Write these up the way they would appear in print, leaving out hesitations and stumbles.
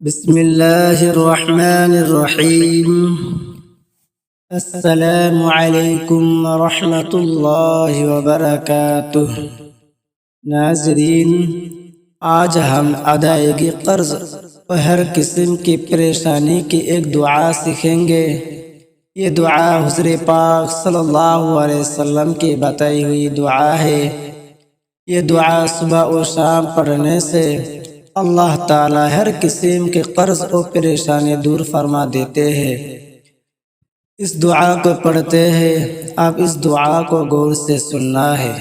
बिस्मिल्लाहिर्रहमानिर्रहीम। अस्सलामु अलैकुम वरहमतुल्लाहि वबरकातुह। नाज़रीन, आज हम अदायगी कर्ज और हर किस्म की परेशानी की एक दुआ सीखेंगे। ये दुआ हुज़ूर पाक सल्लल्लाहु अलैहि वसल्लम की बताई हुई दुआ है। ये दुआ सुबह और शाम पढ़ने से अल्लाह ताला हर किस्म के कर्ज और परेशानी दूर फरमा देते हैं। इस दुआ को पढ़ते हैं, आप इस दुआ को गौर से सुनना है।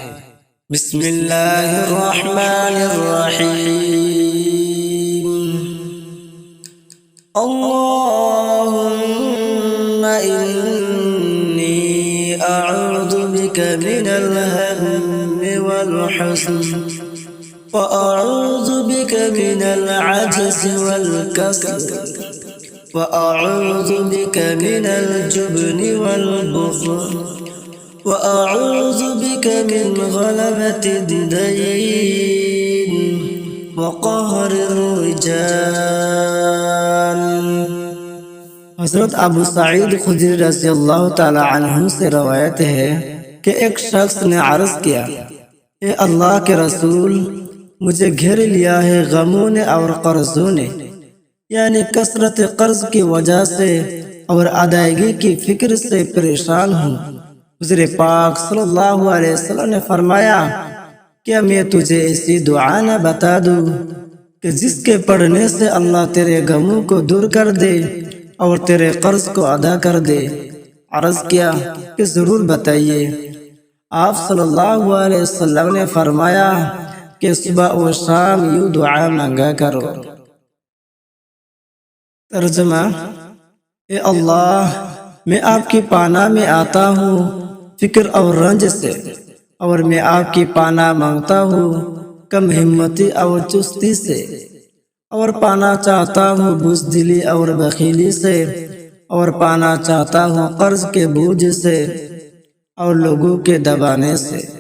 बिस्मिल्लाहिर्रहमानिर्रहीम। अल्लाहुम्मा इन्नी अऊज़ु बिका मिनल हम्मि वल हुज़्न वअऊज़ु बिका मिनल अज्ज़ि वल कसल वअऊज़ु बिका मिनल जुब्नि वल बुख़्ल वअऊज़ु बिका मिन ग़लबतिद दय्न वक़हरिर रिजाल। हज़रत अबू सईद खुदरी रज़ियल्लाहु ताला अन्हु से रवायत है कि एक शख्स ने अर्ज़ किया, ए अल्लाह के रसूल, मुझे घेर लिया है गमों ने और कर्जों ने, यानी कसरत कर्ज की वजह से और अदायगी की फिक्र से परेशान हूँ। हुज़ूर पाक सल्लल्लाहु अलैहि वसल्लम ने फरमाया, क्या मैं तुझे ऐसी दुआ न बता दूँ कि जिसके पढ़ने से अल्लाह तेरे गमों को दूर कर दे और तेरे कर्ज को अदा कर दे। अर्ज़ किया कि ज़रूर बताइए। आप सल्लल्लाहु अलैहि वसल्लम ने फरमाया कि सुबह और शाम यूँ दुआ मांगा करो। तर्जुमा, ए अल्लाह, मैं आपकी पाना में आता हूँ फिक्र और रंज से, और मैं आपकी पाना मांगता हूँ कम हिम्मती और चुस्ती से, और पाना चाहता हूँ बुज़दिली और बखीली से, और पाना चाहता हूँ कर्ज के बोझ से और लोगों के दबाने से।